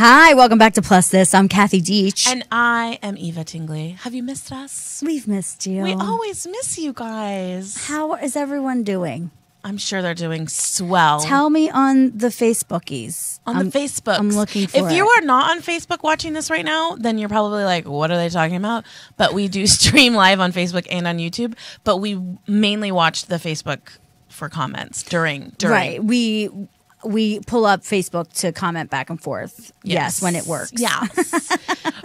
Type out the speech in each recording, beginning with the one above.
Hi, welcome back to Plus This. I'm Kathy Deach. And I am Eva Tingley. Have you missed us? We've missed you. We always miss you guys. How is everyone doing? I'm sure they're doing swell. Tell me on the Facebookies. On the Facebooks. I'm looking for If you are not on Facebook watching this right now, then you're probably like, what are they talking about? But we do stream live on Facebook and on YouTube. But we mainly watch the Facebook for comments during. Right. We pull up Facebook to comment back and forth. Yes, when it works. Yes.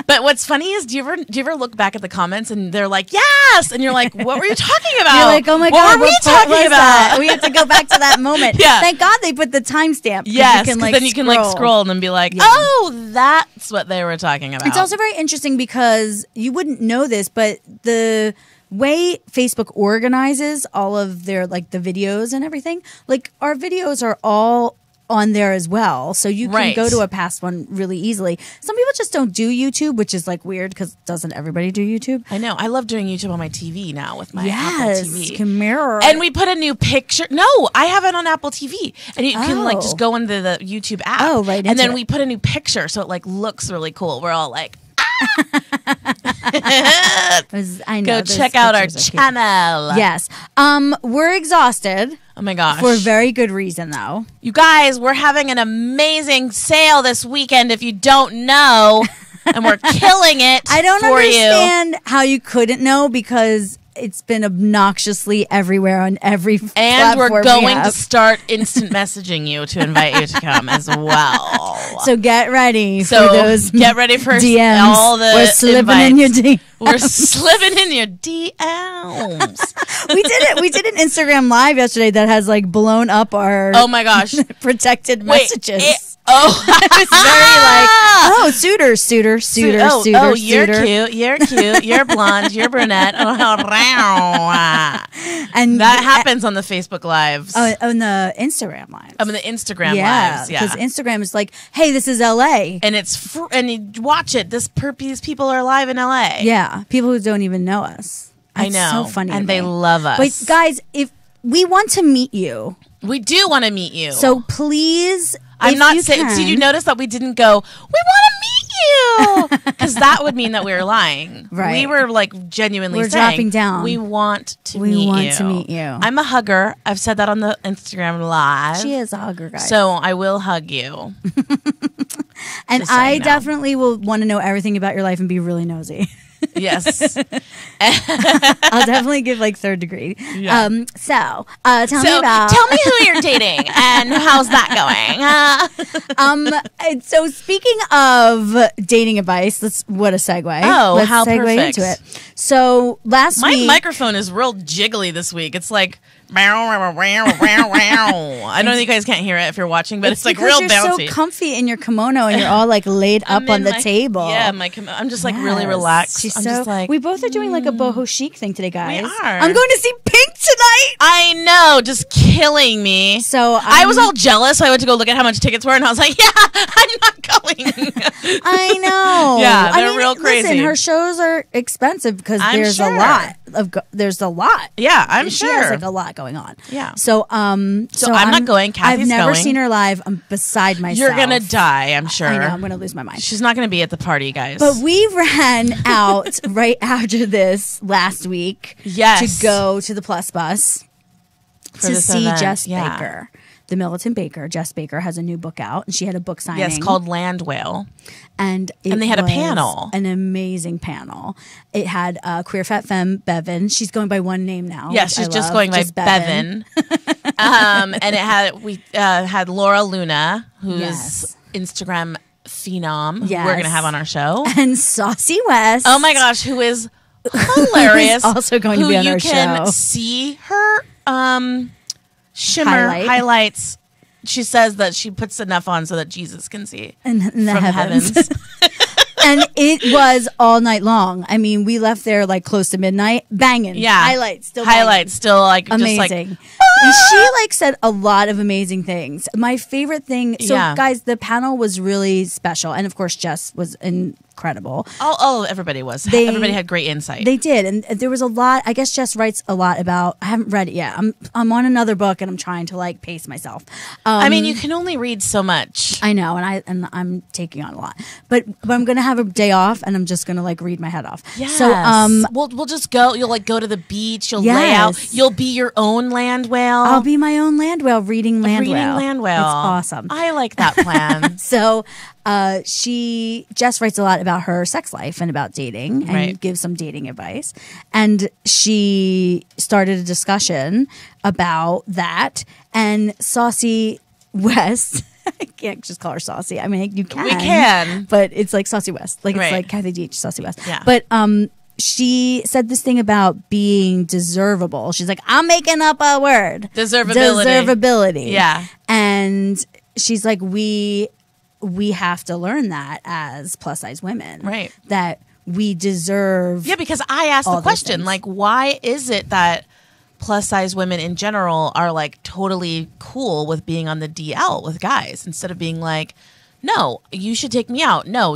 But what's funny is, do you ever look back at the comments and they're like, yes, and you're like, what were you talking about? You're like, oh my God, what were we talking about? That? We have to go back to that moment. Yeah. Thank God they put the timestamp. Yes, because then you can scroll and then be like, oh, that's what they were talking about. It's also very interesting because you wouldn't know this, but the way Facebook organizes all of their the videos and everything, our videos are all on there as well, so you can go to a past one really easily. Some people just don't do YouTube, which is weird because doesn't everybody do YouTube? I know. I love doing YouTube on my TV now with my Apple TV. You can mirror. And we put a new picture. No, I have it on Apple TV, and you can just go into the YouTube app. Oh, right. And then we put a new picture, so it looks really cool. We're all like, I know, go check out our channel. Yes. We're exhausted. Oh my gosh. For a very good reason, though. You guys, we're having an amazing sale this weekend if you don't know. And we're killing it. I don't understand how you couldn't know because it's been obnoxiously everywhere on every platform. And we're going to start instant messaging you to invite you to come as well. So get ready for those. Get ready for DMs. All the We're slipping invites. in your DMs. We're slipping in your DMs. We did it. We did an Instagram live yesterday that has blown up our protected messages. I was very suitor. Oh, you're cute. You're cute. You're blonde. You're brunette. And that happens on the Facebook Lives. On the Instagram Lives. On the Instagram Lives. Yeah, because Instagram is hey, this is LA, and it's and you watch it. These people are live in LA. Yeah, people who don't even know us. I know, so funny, and they love us. But guys, if we want to meet you, we do want to meet you. So please. I'm not saying. Did you notice that we didn't go, we want to meet you? Because that would mean that we were lying. Right. We were genuinely saying. Dropping down. We want to meet you. I'm a hugger. I've said that on the Instagram Live. She is a hugger, guys. So I will hug you. And I definitely will want to know everything about your life and be really nosy. Yes. I'll definitely give third degree. Yeah. Tell me who you're dating and how's that going. So speaking of dating advice, what a segue. Oh, let's how segue perfect. into it. So last week, my microphone is real jiggly this week. It's I know you guys can't hear it if you're watching, but it's real bouncy. You're so comfy in your kimono and you're all laid up on the table. Yeah, I'm just really relaxed. We both are doing a boho chic thing today, guys. We are. I'm going to see Pink tonight. I know, just killing me. So I was all jealous. So I went to go look at how much tickets were, and I was like, yeah, I'm not going. I know. Yeah, they're real crazy. Listen, her shows are expensive because there's a lot. Yeah, I'm sure. She has a lot going on. Yeah. So I'm not going. Kathy's I've never going. seen her live. I'm beside myself. You're gonna die, I'm sure. I know. I'm gonna lose my mind. She's not gonna be at the party, guys. But we ran out right after this last week. Yes. To go to the Plus Bus to see event. Jess Baker. The militant baker, Jess Baker, has a new book out, and she had a book signing. Yes, called Land Whale. And they had a panel. An amazing panel. It had Queer Fat Femme Bevan. She's going by one name now. Yes, she's just going by Bevan. And we had Laura Luna, who's Instagram phenom, who we're going to have on our show. And Saucy West. Oh my gosh, who is hilarious. Also going to be on our show. You can see her shimmer highlights. She says that she puts enough on so that Jesus can see in the from heavens. And it was all night long. I mean, we left there close to midnight, banging. Yeah, highlights, still amazing. Just and she said a lot of amazing things. My favorite thing. So guys, the panel was really special, and of course, Jess was in incredible. Everybody was. Everybody had great insight. They did, and there was a lot. I guess Jess writes a lot about. I haven't read it yet. I'm on another book, and I'm trying to like pace myself. I mean, you can only read so much. I know, and I'm taking on a lot, but I'm gonna have a day off, and I'm just gonna like read my head off. Yes. So we'll just go. You'll like go to the beach. You'll lay out. You'll be your own land whale. I'll be my own land whale, reading land whale. It's awesome. I like that plan. So Jess writes a lot about her sex life and about dating and gives some dating advice. And she started a discussion about that. And Saucy West, I can't just call her Saucy. I mean, you can. We can. But it's like Saucy West. Like it's like Kathy Deitch, Saucy West. Yeah. But she said this thing about being deservable. She's like, I'm making up a word. Deservability. Yeah. And she's like, we have to learn that as plus size women. Right. That we deserve. Yeah, because I asked the question, like, why is it that plus size women in general are like totally cool with being on the DL with guys instead of being like, no, you should take me out. No,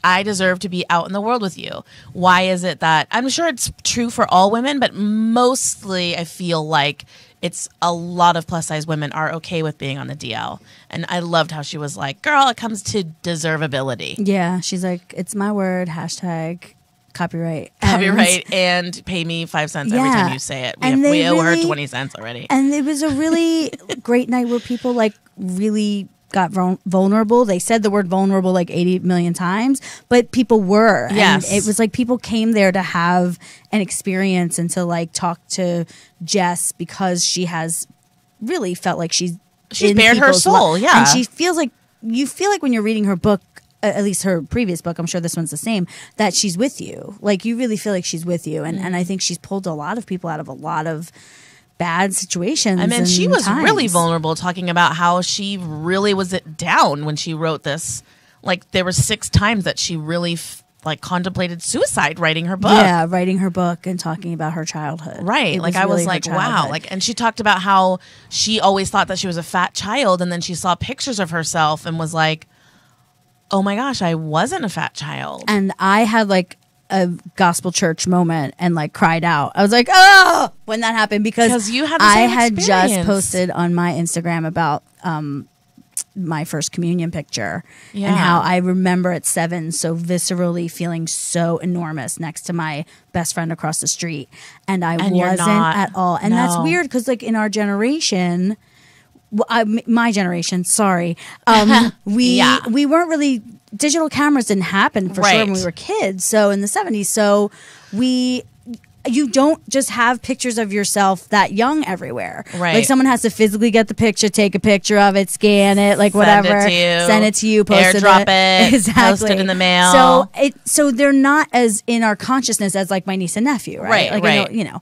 I deserve to be out in the world with you. Why is it that I'm sure it's true for all women, but mostly I feel like it's a lot of plus size women are okay with being on the DL. And I loved how she was like, girl, it comes to deservability. Yeah. She's like, it's my word, # copyright. And pay me 5 cents every time you say it. We owe her 20 cents already. And it was a really great night where people like really got vulnerable. They said the word vulnerable like 80 million times, but people were. Yes. And it was like people came there to have an experience and to like talk to Jess because she has really felt like she's bared her soul. Yeah. And she feels like, you feel like when you're reading her book, at least her previous book, I'm sure this one's the same, that she's with you. Like you really feel like she's with you. And I think she's pulled a lot of people out of a lot of bad situations. I mean, she was really vulnerable, talking about how she really was down when she wrote this. Like there were 6 times that she really contemplated suicide writing her book. Yeah, writing her book and talking about her childhood. Right. Like I was like, wow. Like, and she talked about how she always thought that she was a fat child, and then she saw pictures of herself and was like, oh my gosh, I wasn't a fat child. And I had like a gospel church moment and like cried out. I was like, oh, when that happened, because you had the same experience. Just posted on my Instagram about my first communion picture and how I remember at 7 so viscerally feeling so enormous next to my best friend across the street, and I wasn't at all. And that's weird because like in our generation, my generation, sorry, we weren't really, digital cameras didn't happen for sure when we were kids. So in the 70s, so you don't just have pictures of yourself that young everywhere. Right. Like someone has to physically get the picture, take a picture of it, scan it, like whatever, send it to you, post airdrop it, exactly, post it in the mail. So they're not as in our consciousness as like my niece and nephew, right? Like, right. You know,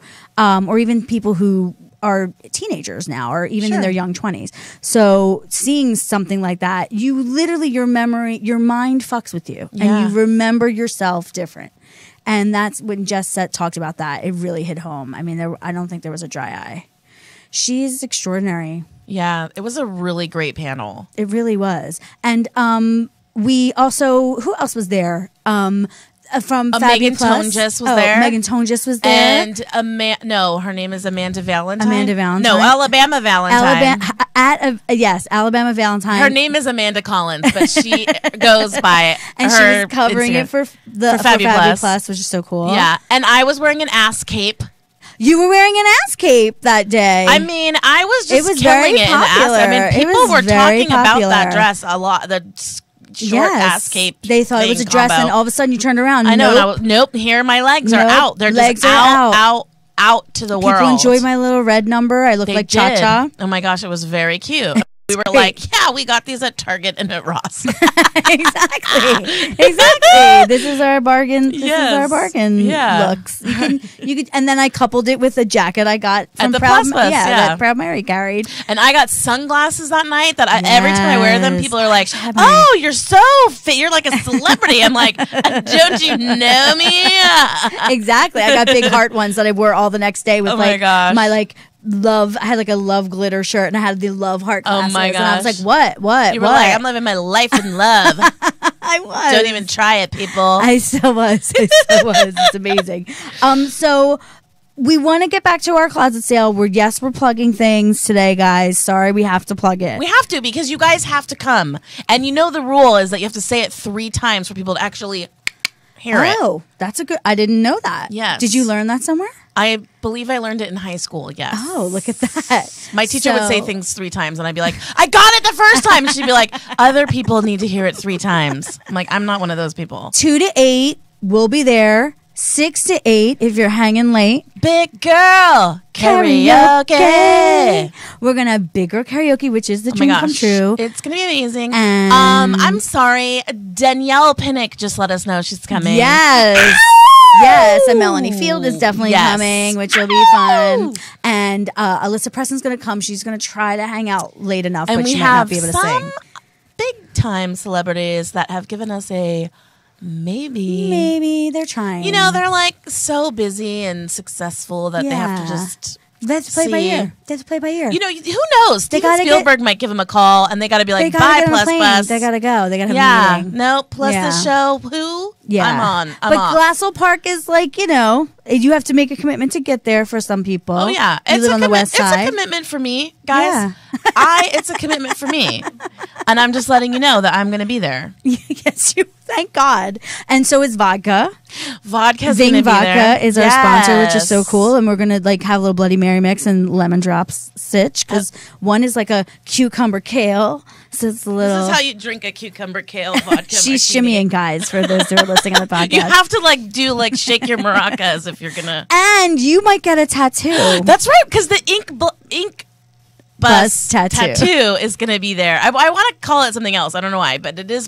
or even people who are teenagers now, or even in their young 20s. So seeing something like that, you literally, your mind fucks with you, and you remember yourself different. And that's when Jess talked about that. It really hit home. I mean, I don't think there was a dry eye. She's extraordinary. Yeah, it was a really great panel. It really was. And we also, who else was there? From Megan Tonjes was there. Megan Tonjes was there. And her name is Amanda Valentine. Amanda Valentine. No, Alabama Valentine. Alabama Valentine. Her name is Amanda Collins, but she goes by and her she was covering Instagram. it for Fabu Plus, which is so cool. Yeah, and I was wearing an ass cape. You were wearing an ass cape that day. I mean, I was just killing very it. Popular. I mean, people were talking about that dress a lot. The short ass cape. They thought it was a dress, and all of a sudden you turned around. I know. Nope. Here, my legs are out. They're legs just out to the world. People enjoyed my little red number. I looked like Cha Cha. Oh my gosh, it was very cute. We were like, yeah, we got these at Target and at Ross. Exactly. This is our bargain. This is our bargain looks. You could, and then I coupled it with a jacket I got from at the Proud, Plus Bus, that Proud Mary carried. And I got sunglasses that night. Every time I wear them, people are like, "Oh, you're so fit. You're like a celebrity." I'm like, "Don't you know me?" Exactly. I got big heart ones that I wore all the next day with my love. I had like a love glitter shirt, and I had the love heart glasses. Oh my gosh! And I was like, what? You were like, I'm living my life in love. I was. Don't even try it, people. I still was. It's amazing. So we want to get back to our closet sale. We're plugging things today, guys. Sorry, we have to plug it. We have to, because you guys have to come. And you know the rule is that you have to say it 3 times for people to actually hear it. Oh, that's a good. I didn't know that. Yes. Did you learn that somewhere? I believe I learned it in high school, yes. Oh, look at that. My teacher would say things 3 times, and I'd be like, I got it the first time. And she'd be like, other people need to hear it 3 times. I'm like, I'm not one of those people. 2 to 8, we'll be there. 6 to 8 if you're hanging late. Big girl karaoke. We're going to have bigger karaoke, which is the dream come true. It's going to be amazing. And I'm sorry. Danielle Pinnock just let us know she's coming. Yes. Yes, and Melanie Field is definitely coming, which will be fun. And Alyssa Preston's going to come. She's going to try to hang out late enough, but she might not be able to sing. Big time celebrities that have given us a maybe they're trying. You know, they're like so busy and successful that they have to just Let's play by ear. Let's play by ear. You know, who knows? Steven Spielberg might give him a call, and they got to be like, bye, Plus Bus. They got to go. They got to have a meeting. No, plus the show. Who? Yeah. I'm on. But Glassell Park is like, you know, you have to make a commitment to get there for some people. Oh, yeah. You live on the west side. It's a commitment for me, guys. Yeah. It's a commitment for me. And I'm just letting you know that I'm going to be there. Yes, thank God. And so is vodka. Vodka's going to be Vodka there. is our sponsor, which is so cool. And we're going to like have a little Bloody Mary mix and lemon drops sitch, because one is like a cucumber kale. So it's a little. This is how you drink a cucumber kale vodka. She's shimmying, guys, for those who are listening on the podcast. You have to like shake your maracas if you're going to. And you might get a tattoo. That's right, because the ink bus tattoo is going to be there. I want to call it something else. I don't know why, but it is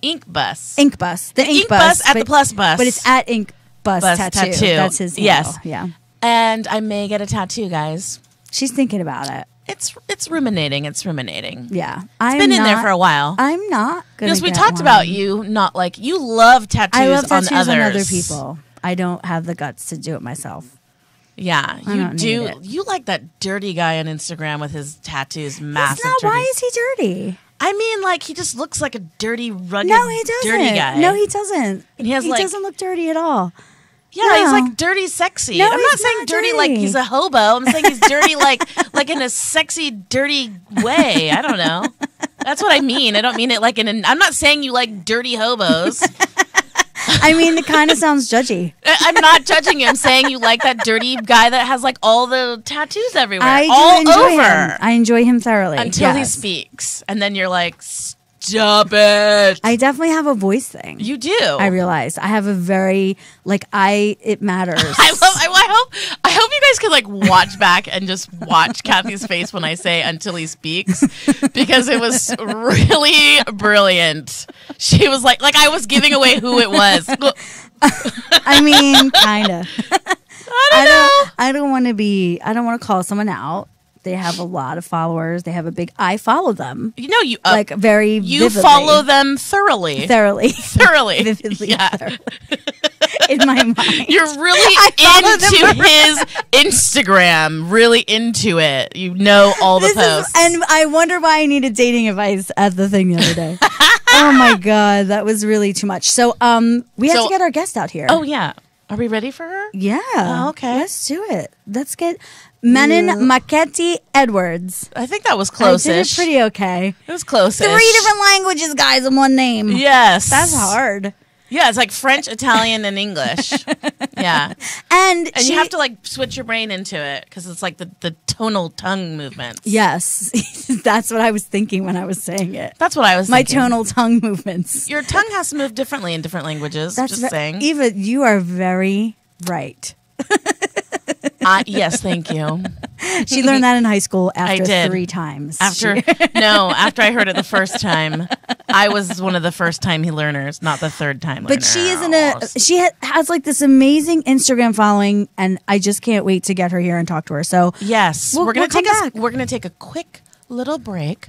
ink bus. Ink bus. The ink bus at the Plus Bus. But it's at ink bus tattoo. That's his handle. Yes. Yeah. And I may get a tattoo, guys. She's thinking about it. It's ruminating. It's ruminating. Yeah. It's been in there for a while. I'm not going to Because we talked about you not like, you love tattoos, I love tattoos on other people. I don't have the guts to do it myself. Yeah, you do. You like that dirty guy on Instagram with his tattoos, massive. Why is he dirty? I mean, like, he just looks like a dirty, rugged, dirty guy. No, he doesn't. And he doesn't look dirty at all. Yeah, he's like dirty sexy. No, I'm not saying dirty like he's a hobo. I'm saying he's dirty like in a sexy, dirty way. I don't know. That's what I mean. I don't mean it like I'm not saying you like dirty hobos. I mean, it kind of sounds judgy. I'm not judging you. I'm saying you like that dirty guy that has like all the tattoos everywhere. I enjoy him thoroughly. Until he speaks. And then you're like, stop it. I definitely have a voice thing. You do. I realize. I have a very, it matters. I hope you guys can like watch back and just watch Kathy's face when I say until he speaks, because it was really brilliant. She was like I was giving away who it was. I mean, kind of. I don't want to call someone out. They have a lot of followers. They have I follow them. You know, you very you vividly. follow them thoroughly, vividly, yeah. thoroughly. In my mind, you're really into his Instagram. Really into it. You know all the posts, and I wonder why I needed dating advice at the thing the other day. Oh my god, that was really too much. So, we have to get our guest out here. Oh yeah, are we ready for her? Yeah. Oh, okay, let's do it. Let's get Manon Maketti Edwards. I think that was close-ish. I did it pretty okay. It was close-ish. 3 different languages, guys, in one name. Yes. That's hard. Yeah, it's like French, Italian, and English. Yeah. And you have to like switch your brain into it, because it's like the tonal tongue movements. Yes. That's what I was thinking when I was saying it. That's what I was thinking. My tonal tongue movements. Your tongue has to move differently in different languages. Just saying. Eva, you are very right. Yes, thank you. She learned that in high school after 3 times. After I heard it the first time. I was one of the first time learners, not the third time learner. But she is she has like this amazing Instagram following, and I just can't wait to get her here and talk to her. So yes, we're gonna take a quick little break.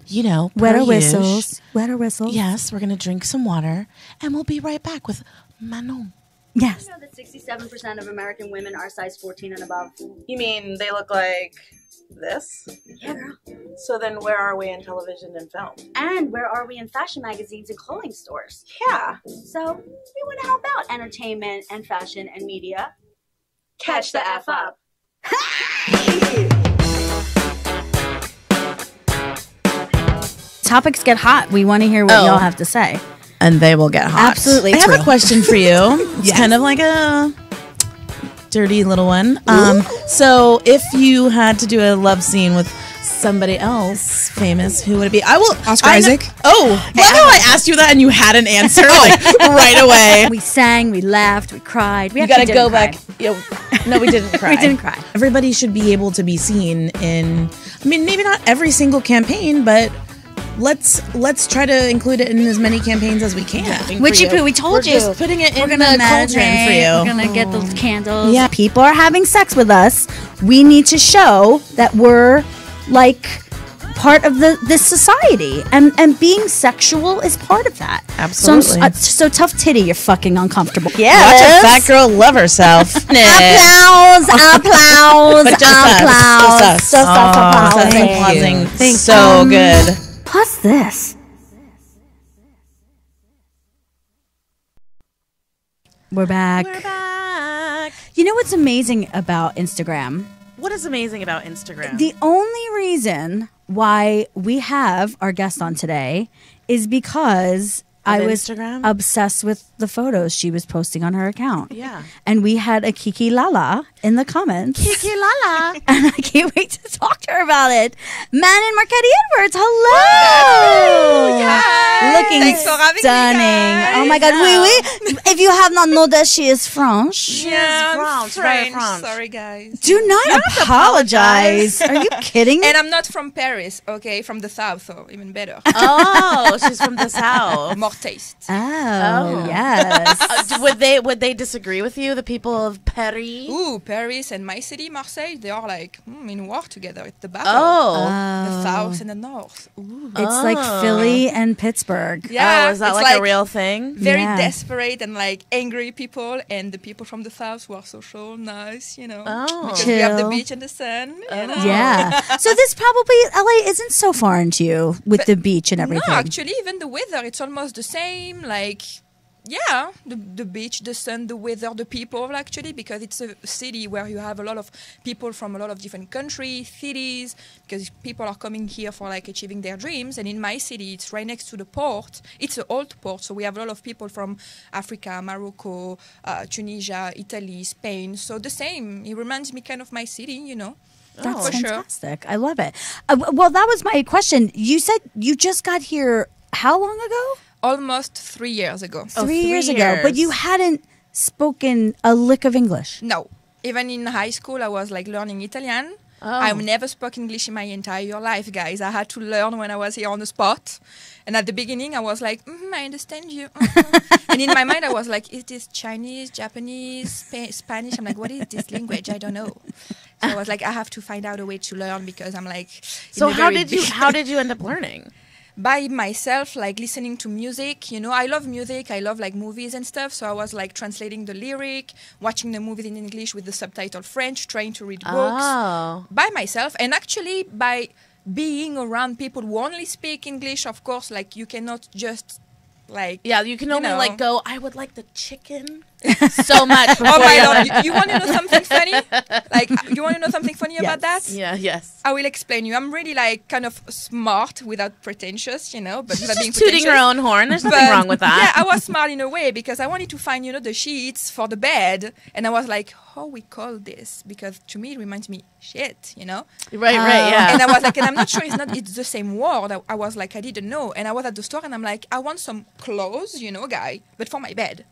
You know, wetter whistles. Yes, we're gonna drink some water, and we'll be right back with Manon. Yes. You know that 67% of American women are size 14 and above. You mean they look like this? Yeah, girl. So then where are we in television and film? And where are we in fashion magazines and clothing stores? Yeah. So we want to help out entertainment and fashion and media. Catch the F up. Topics get hot. We want to hear what y'all have to say. And they will get hot. Absolutely. I have true. a question for you. It's kind of like a dirty little one. So if you had to do a love scene with somebody else famous, who would it be? Oscar Isaac. Love how I asked you that and you had an answer like right away. We sang, we laughed, we cried. We You actually gotta go didn't back. No, we didn't cry. We didn't cry. Everybody should be able to be seen in, I mean, maybe not every single campaign, but let's try to include it in as many campaigns as we can. Witchy poo, we told you. Just putting it in the meditate. cauldron for you. We're gonna get those candles. Yeah. People are having sex with us. We need to show that we're like part of this society, and being sexual is part of that. Absolutely. So tough titty, you're fucking uncomfortable. Watch a fat girl love herself. Applause, applause, But just us. applause. Just us. Just us applauding. Applauding. Thanks. So good. Plus this. We're back. We're back. You know what's amazing about Instagram? What is amazing about Instagram? The only reason why we have our guest on today is because I was Instagram? obsessed with the photos she was posting on her account. Yeah. And we had a Kiki Lala in the comments. Kiki Lala. And I can't wait to talk to her about it. Manon Marchetti Edwards, hello! Yes. Looking Thanks for having me, stunning. guys. Oh my God, oui. If you have not known that she is French, Yeah, France, I'm very French. France. Sorry, guys. do not apologize. Are you kidding me? And I'm not from Paris, okay? From the south, so even better. Oh, she's from the south. More taste. Oh, yes. Would they disagree with you, the people of Paris? Ooh, Paris and my city, Marseille, they are like in war together. It's the battle. The south and the north. Ooh. It's like Philly and Pittsburgh. Yeah, Oh, is that it's like a real thing? Very Yeah. desperate and like angry people, and the people from the south who are social, nice, you know. Oh. Because we have the Chill. beach and the sun. You know? Yeah. So this probably, LA isn't so foreign to you with the beach and everything. No, actually, even the weather, it's almost the same. Like, yeah, the beach, the sun, the weather, the people, actually, because it's a city where you have a lot of people from a lot of different countries, cities, because people are coming here for like achieving their dreams. And in my city, it's right next to the port. It's an old port, so we have a lot of people from Africa, Morocco, Tunisia, Italy, Spain. So the same. It reminds me kind of my city, you know. That's for sure. fantastic. I love it. Well, that was my question. You said you just got here how long ago? Almost 3 years ago. 3 years 3 ago. But years. you hadn't spoken a lick of English. No. Even in high school, I was like learning Italian. Oh. I've never spoken English in my entire life, guys. I had to learn when I was here on the spot. And at the beginning, I was like, I understand you. And in my mind, I was like, is this Chinese, Japanese, Spanish? I'm like, what is this language? I don't know. So I was like, I have to find out a way to learn because I'm like. So how did you end up learning? By myself, like listening to music. You know, I love music. I love like movies and stuff. So I was like translating the lyric, watching the movies in English with the subtitle French, trying to read books by myself. And actually by being around people who only speak English, of course, like you cannot just like. Yeah, you can only know. like go, I would like the chicken so much. Oh my Lord, you want to know something funny? Like, you want to know something funny about that? Yeah, yes. I will explain you. I'm really like kind of smart without pretentious, you know, but without being Just tooting pretentious. your own horn. There's nothing But, wrong with that. Yeah, I was smart in a way because I wanted to find, you know, the sheets for the bed. And I was like, how we call this? Because to me, it reminds me shit, you know? Right, yeah. And I was like, and I'm not sure it's the same word. I was like, I didn't know. And I was at the store and I'm like, I want some clothes, you know, guy, but for my bed.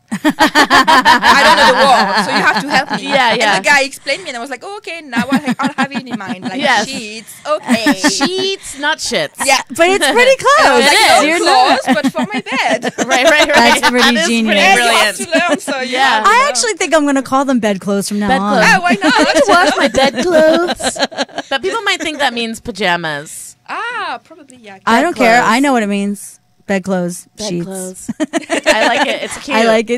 I don't know the word, so you have to help me. Yeah. And the guy explained me and I was like, oh, okay, now I'll have it in mind. Like Yes. sheets, okay. Sheets, not shits. Yeah. But it's pretty close. It is. You're clothes, but for my bed. Right. That's pretty That is genius. pretty Yeah, brilliant. you have to learn, so you Yeah. have to I know. actually think I'm going to call them bedclothes from now Bed on. clothes. Ah, why not? Wash my bedclothes. But people might think that means pajamas. Ah, probably, yeah. I don't care. clothes. I know what it means. Bedclothes, sheets. Bedclothes. I like it. It's cute. I like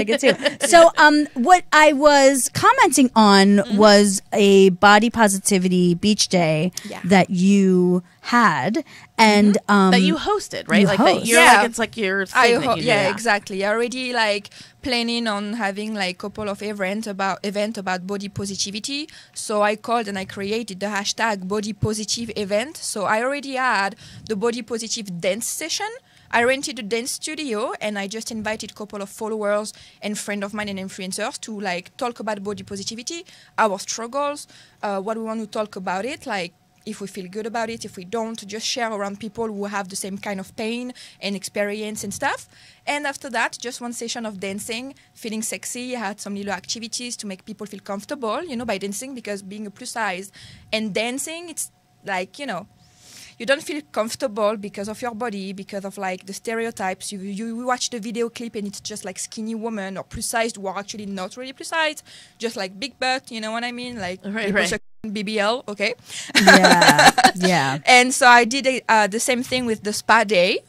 it too. So, what I was commenting on was a body positivity beach day that you had, and that you hosted, right? You like host. that. You're like it's like your thing that you do. Yeah, exactly. I already like planning on having like a couple of event about body positivity. So I called and I created the hashtag body positive event. So I already had the body positive dance session. I rented a dance studio and I just invited a couple of followers and friends of mine and influencers to like talk about body positivity, our struggles, what we want to talk about it, like if we feel good about it, if we don't, just share around people who have the same kind of pain and experience and stuff. And after that, just one session of dancing, feeling sexy. I had some little activities to make people feel comfortable, by dancing, because being a plus size and dancing, it's like, you don't feel comfortable because of your body, because of like the stereotypes. You watch the video clip and it's just like skinny woman or plus sized who are actually not really plus sized, just like big butt, you know what I mean? Like right. BBL, okay? Yeah. And so I did the same thing with the spa day.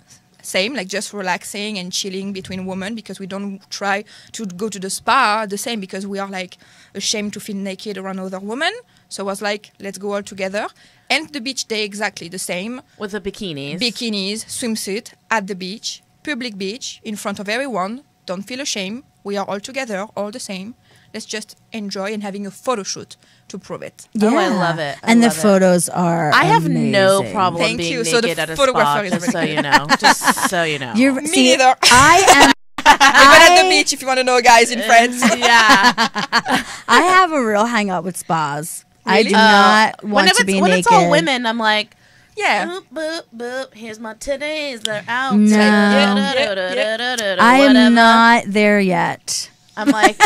Same, like just relaxing and chilling between women, because we don't try to go to the spa the same because we are like ashamed to feel naked around other women. So I was like, let's go all together. And the beach day, exactly the same. With the bikinis. Bikinis, swimsuit, at the beach, public beach, in front of everyone. Don't feel ashamed. We are all together, all the same. Let's just enjoy and having a photo shoot to prove it. Yeah. Oh, I love it. And the photos are I have no amazing. problem Thank being you. naked So the at a photographer spa, is just so you know. Just so you know. Me neither. I am... Even at the beach, if you want to know, guys, in France. Yeah. I have a real hang up with spas. I Really? do not want to be naked. When it's all women, I'm like, Yeah. boop, boop, boop. Here's my titties. They're out. No. I am not there yet. I'm like,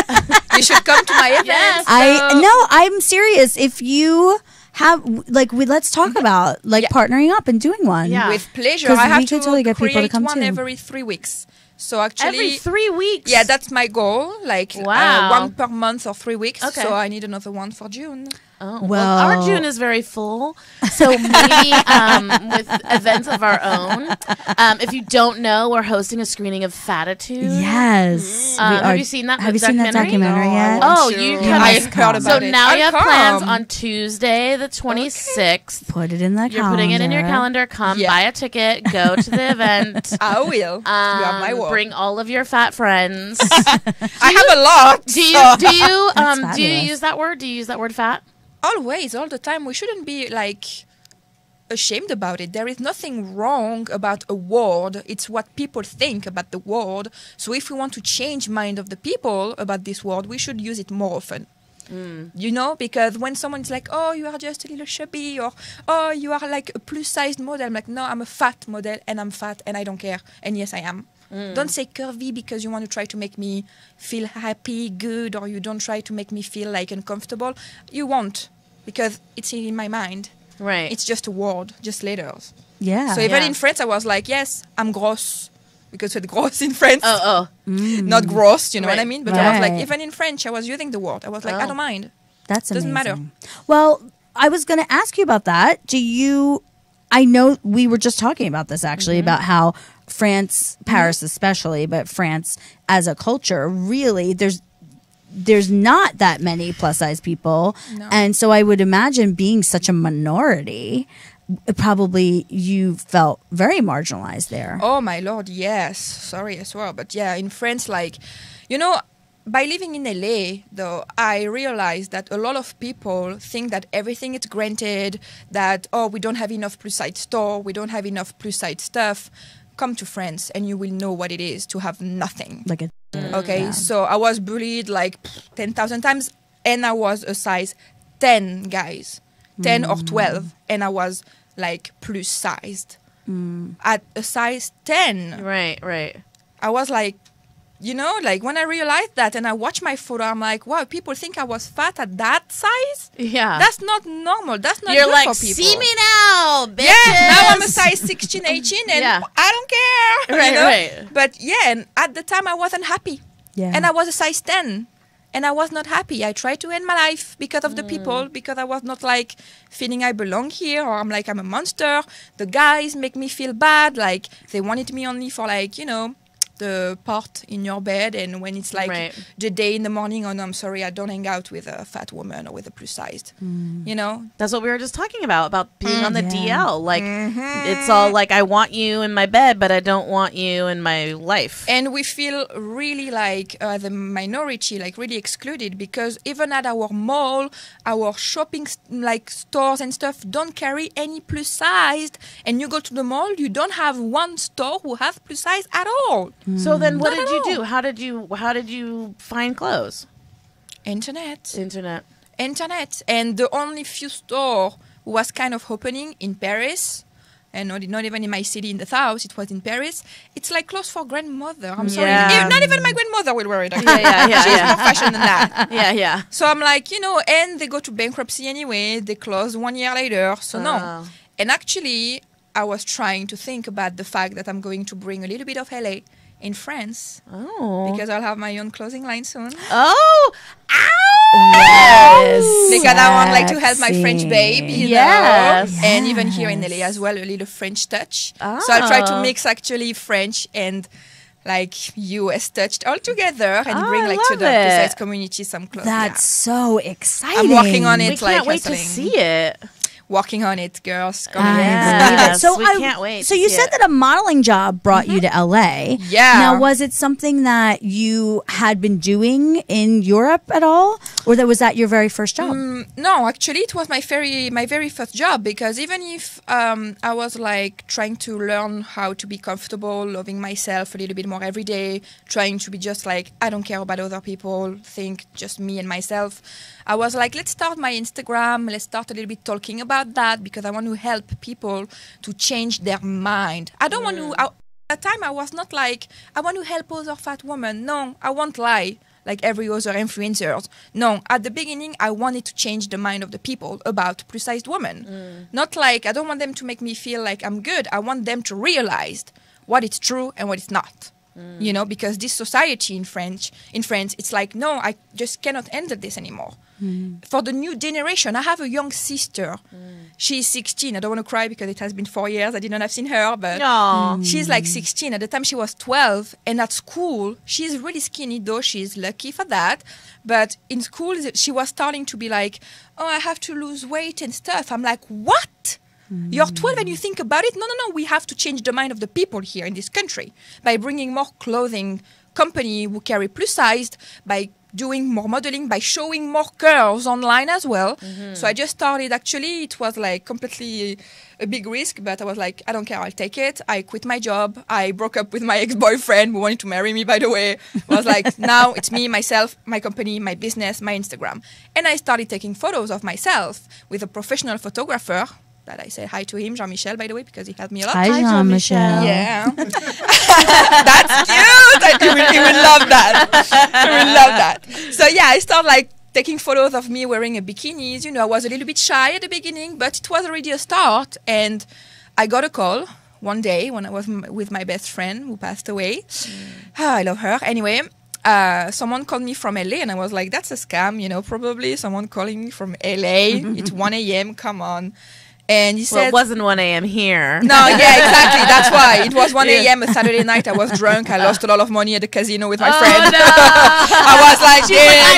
You should come to my event. Yes. I'm serious. If you have let's talk about partnering up and doing one. Yeah. With pleasure. 'Cause I have we could to totally get people to create come one too. every 3 weeks. So actually, every 3 weeks. yeah, that's my goal. Like Wow. one per month or 3 weeks. Okay. So I need another one for June. Oh, Well- our June is very full, so maybe with events of our own. If you don't know, we're hosting a screening of Fatitude. Yes. Have you seen that? Have you seen that documentary No, yet? I want Oh, to. you You can. must I've come. heard about So it. now I'll you have come. plans on Tuesday, the 26th. Put it in the calendar. You're putting it in your calendar. Come Yeah. buy a ticket. Go to the event. I will. You have my word. Bring all of your fat friends. I have a lot. Do you That's do you fabulous. use that word? Do you use that word fat? Always, all the time. We shouldn't be like ashamed about it. There is nothing wrong about a word. It's what people think about the word. So if we want to change mind of the people about this word, we should use it more often. Because when someone's like, oh, you are just a little chubby, or oh, you are like a plus-sized model, I'm like, no, I'm a fat model and I'm fat and I don't care. And yes, I am. Don't say curvy because you want to try to make me feel happy, good, or you don't try to make me feel like uncomfortable. You won't, because it's in my mind. Right. It's just a word, just letters. Yeah. So even Yeah. in France, I was like, yes, I'm gross. Because it's gross in France. Oh. Not gross, you know what I Right. mean? But I was like, Right. even in French, I was using the word. I was like, I don't mind. That's amazing. Doesn't matter. Well, I was going to ask you about that. I know we were just talking about this actually, about how France, Paris especially, but France as a culture, really, there's not that many plus size people. No. And so I would imagine being such a minority, probably you felt very marginalized there. Oh, my Lord, yes. Sorry as well. But yeah, in France, by living in LA, though, I realized that a lot of people think that everything is granted, that, oh, we don't have enough plus-size store, we don't have enough plus-size stuff. Come to France and you will know what it is to have nothing. Like a Okay, so I was bullied like 10,000 times, and I was a size 10, guys. 10 or 12, and I was like plus-sized. At a size 10. Right. I was like, when I realized that and I watched my photo, I'm like, wow, people think I was fat at that size? Yeah. That's not normal. That's not You're good like, for people. see me now, bitches. Yeah, now I'm a size 16, 18, and Yeah. I don't care. Right. But yeah, and at the time I wasn't happy. Yeah. And I was a size 10. And I was not happy. I tried to end my life because of the people, because I was not like feeling I belong here, or I'm like, I'm a monster. The guys make me feel bad. Like they wanted me only for like, you know, the part in your bed, and when it's like the day in the morning, oh no, I'm sorry, I don't hang out with a fat woman or with a plus sized. You know, that's what we were just talking about being on the DL. Like it's all like, I want you in my bed, but I don't want you in my life. And we feel really like the minority, like really excluded, because even at our mall, our shopping like stores and stuff don't carry any plus sized, and you go to the mall, you don't have one store who has plus size at all. So then what did you do? How did you find clothes? Internet. And the only few store who was kind of opening in Paris, and not even in my city in the south, it was in Paris. It's like clothes for grandmother. I'm sorry. Not even my grandmother will wear it. She's more fashion than that. Yeah. So I'm like, you know, and they go to bankruptcy anyway. They close 1 year later. So no. And actually, I was trying to think about the fact that I'm going to bring a little bit of LA in France. Oh. Because I'll have my own clothing line soon. Oh. Yes. Because I want like to help my French babe, you know? And even here in LA as well, a little French touch. So I'll try to mix actually French and like US touched all together and bring like to the plus-size community some clothes. That's so exciting. I'm working on it. We can't wait to see it. Working on it, girls. So we can't wait. So you said that a modeling job brought you to LA. Yeah. Now, was it something that you had been doing in Europe at all, or was that your very first job? No, actually, it was my very first job, because even if I was like trying to learn how to be comfortable, loving myself a little bit more every day, trying to be just like, I don't care about other people, think just me and myself. I was like, let's start my Instagram. Let's start a little bit talking about that, because I want to help people to change their mind. I don't want to, at that time I was not like, I want to help other fat women. No, I won't lie like every other influencers. No, at the beginning, I wanted to change the mind of the people about plus-sized women. Not like, I don't want them to make me feel like I'm good. I want them to realize what is true and what is not. You know, because this society in France, it's like, no, I just cannot handle this anymore. For the new generation, I have a young sister. She's 16. I don't want to cry because it has been 4 years. I did not have seen her, but she's like 16. At the time, she was 12. And at school, she's really skinny, though she's lucky for that. But in school, she was starting to be like, oh, I have to lose weight and stuff. I'm like, what? You're 12 and you think about it? No. We have to change the mind of the people here in this country by bringing more clothing company who carry plus-sized, by doing more modeling, by showing more curves online as well. So I just started. Actually, it was like completely a big risk, but I was like, I don't care, I'll take it. I quit my job. I broke up with my ex-boyfriend who wanted to marry me, by the way. I was like, now it's me, myself, my company, my business, my Instagram. And I started taking photos of myself with a professional photographer. That I say hi to him, Jean-Michel, by the way, because he helped me a lot. Hi, Jean-Michel. Yeah. That's cute. He will love that. He will love that. So yeah, I started like taking photos of me wearing a bikinis. You know, I was a little bit shy at the beginning, but it was already a start. And I got a call one day when I was with my best friend who passed away. I love her. Anyway, someone called me from LA, and I was like, that's a scam, you know, probably someone calling me from LA. It's 1 a.m. Come on. And he said, it wasn't 1 a.m. here. No, yeah, exactly. That's why. It was 1 a.m. a Saturday night. I was drunk. I lost a lot of money at the casino with my friend. No. I was like,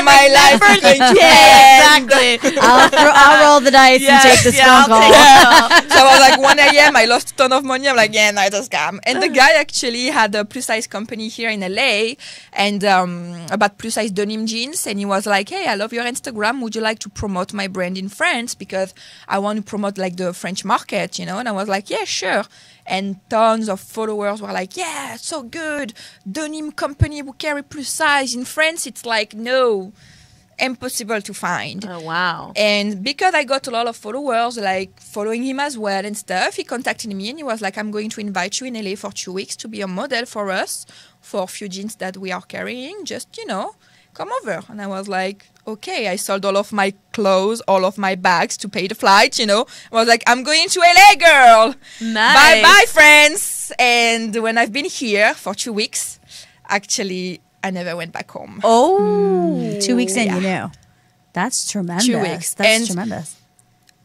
my life is going to end. Exactly. I'll roll the dice and take this phone call. So I was like, 1 a.m. I lost a ton of money. I'm like, yeah, no, it's a scam. And the guy actually had a plus-size company here in LA, and about plus-size denim jeans. And he was like, hey, I love your Instagram. Would you like to promote my brand in France? Because I want to promote like the French market, you know. And I was like, yeah, sure. And tons of followers were like, yeah, so good. Denim company who carry plus size in France. It's like, no, impossible to find. Oh, wow. And because I got a lot of followers, like following him as well and stuff, he contacted me and he was like, I'm going to invite you in LA for 2 weeks to be a model for us for a few jeans that we are carrying. Just, you know, come over. And I was like, okay. I sold all of my clothes, all of my bags to pay the flight, you know. I was like, I'm going to LA, girl. Nice. Bye-bye, friends. And when I've been here for 2 weeks, actually, I never went back home. Oh, 2 weeks in, you knew. That's tremendous. 2 weeks. That's And tremendous.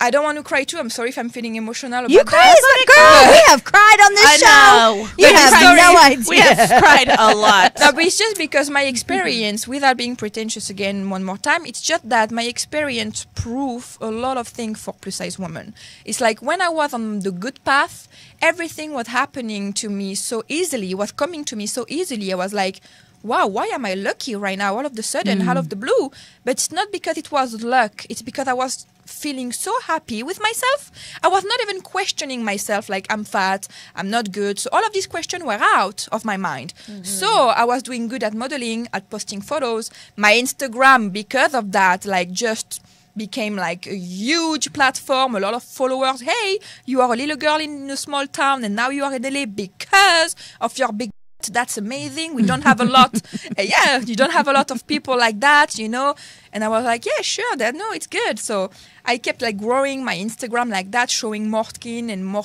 I don't want to cry too. I'm sorry if I'm feeling emotional about You cried, girl. We have cried on this show. know. You But have sorry, no idea. We have cried a lot. No, but it's just because my experience, without being pretentious again one more time, it's just that my experience proved a lot of things for plus size women. It's like when I was on the good path, everything was happening to me so easily, was coming to me so easily. I was like, wow, why am I lucky right now all of the sudden, out of the blue? But it's not because it was luck. It's because I was feeling so happy with myself. I was not even questioning myself like I'm fat, I'm not good. So all of these questions were out of my mind. So I was doing good at modeling, at posting photos. My Instagram, because of that, like just became like a huge platform, a lot of followers. Hey, you are a little girl in a small town and now you are in LA because of your big. That's amazing. We don't have a lot. You don't have a lot of people like that, you know. And I was like, yeah, sure. No, it's good. So I kept like growing my Instagram like that, showing more skin and more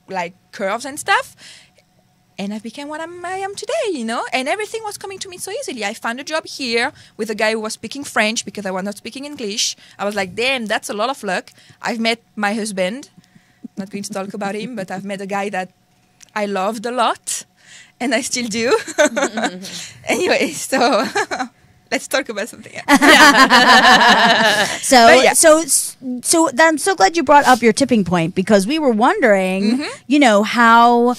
like curves and stuff. And I became what I am today, you know. And everything was coming to me so easily. I found a job here with a guy who was speaking French because I was not speaking English. I was like, damn, that's a lot of luck. I've met my husband. Not going to talk about him, but I've met a guy that I loved a lot. And I still do. Anyway, so let's talk about something else. So I'm so glad you brought up your tipping point because we were wondering, you know, how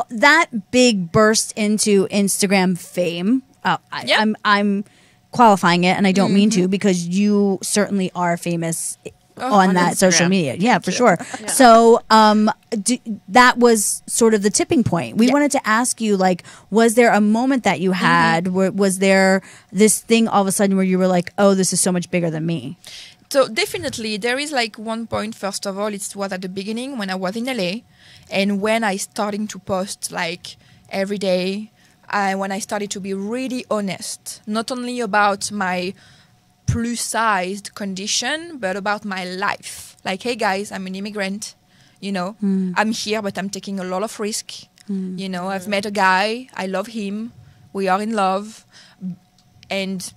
that big burst into Instagram fame. I'm qualifying it, and I don't mean to because you certainly are famous. On that Instagram. Social media. Yeah, for sure. Yeah. So that was sort of the tipping point. We wanted to ask you, like, was there a moment that you had where was there this thing all of a sudden where you were like, oh, this is so much bigger than me? So definitely there is like one point, first of all, it was at the beginning when I was in LA and when I started to post like every day, when I started to be really honest, not only about my plus-sized condition, but about my life. Like, hey guys, I'm an immigrant, you know, I'm here, but I'm taking a lot of risk. You know, I've met a guy, I love him, we are in love, and,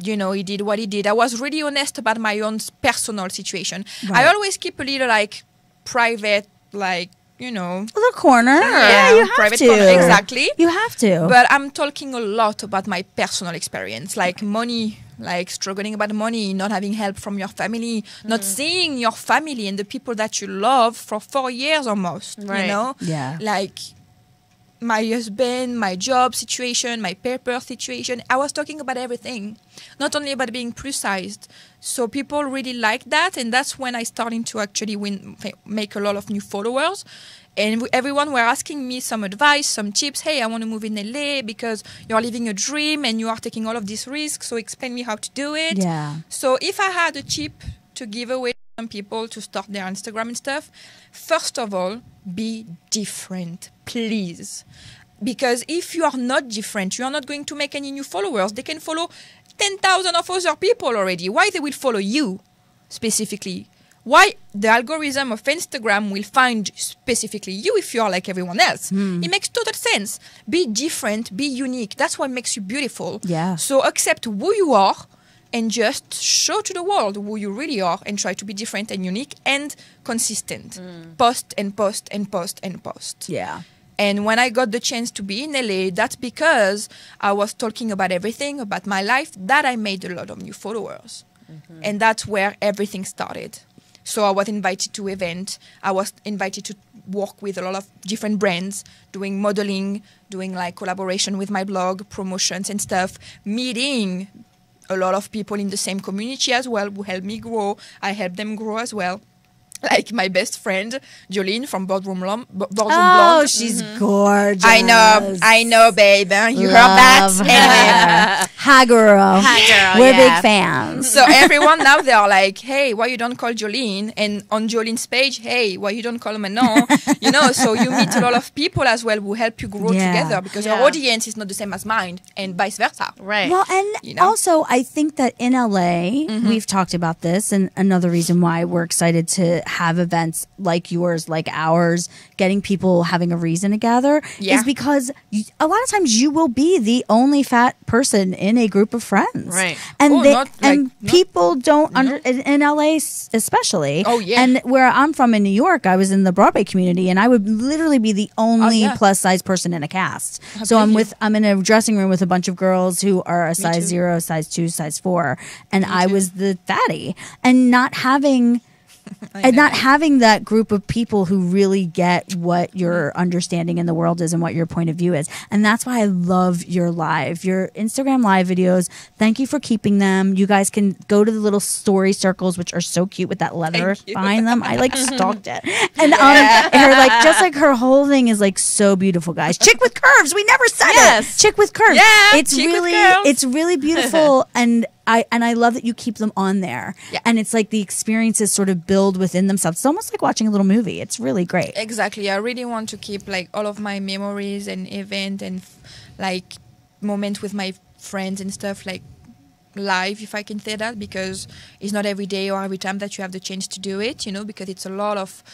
you know, he did what he did. I was really honest about my own personal situation. Right. I always keep a little, like, private, like, you know. The corner. Yeah, you have private to. Corner. Exactly. You have to. But I'm talking a lot about my personal experience, like money, like struggling about money, not having help from your family, not seeing your family and the people that you love for 4 years almost, you know? Yeah. Like my husband, my job situation, my paper situation. I was talking about everything, not only about being plus-sized. So people really liked that, and that's when I started to actually make a lot of new followers. And everyone were asking me some advice, some tips. Hey, I want to move in LA because you're living a dream and you are taking all of these risks. So explain me how to do it. Yeah. So if I had a tip to give away to some people to start their Instagram and stuff, first of all, be different, please. Because if you are not different, you are not going to make any new followers. They can follow 10,000 of other people already. Why they will follow you specifically? Why the algorithm of Instagram will find specifically you if you are like everyone else. It makes total sense. Be different, be unique. That's what makes you beautiful. Yeah. So accept who you are and just show to the world who you really are and try to be different and unique and consistent. Post and post and post and post. Yeah. And when I got the chance to be in LA, that's because I was talking about everything, about my life, that I made a lot of new followers. And that's where everything started. So I was invited to events. I was invited to work with a lot of different brands, doing modeling, doing like collaboration with my blog, promotions and stuff, meeting a lot of people in the same community as well who helped me grow. I helped them grow as well. Like my best friend, Jolene from Boardroom Blonde. She's gorgeous. I know, babe. You heard that? Anyway, Hi, girl. Hi, girl. We're yeah. big fans. So everyone now they are like, hey, why you don't call Jolene? And on Jolene's page, hey, why you don't call Manon? So you meet a lot of people as well who help you grow together because your audience is not the same as mine and vice versa. Right. Well, and also I think that in LA, we've talked about this, and another reason why we're excited to have events like yours, like ours, getting people having a reason to gather is because a lot of times you will be the only fat person in a group of friends. Right. And people don't in LA especially. Oh, yeah. And where I'm from in New York, I was in the Broadway community and I would literally be the only plus size person in a cast. So I'm in a dressing room with a bunch of girls who are a size 0, size 2, size 4, and I was the fatty. And not having that group of people who really get what your understanding in the world is and what your point of view is. And that's why I love your Instagram live videos. Thank you for keeping them. You guys can go to the little story circles, which are so cute with that leather behind them. I stalked it. And her her whole thing is so beautiful, guys. Chick with curves. We never said it. Chick with curves. Yeah, it's really beautiful. And I love that you keep them on there. Yeah. And it's like the experiences sort of build within themselves. It's almost like watching a little movie. It's really great. Exactly. I really want to keep all of my memories and event and moments with my friends and stuff live, if I can say that, because it's not every day or every time that you have the chance to do it, because it's a lot of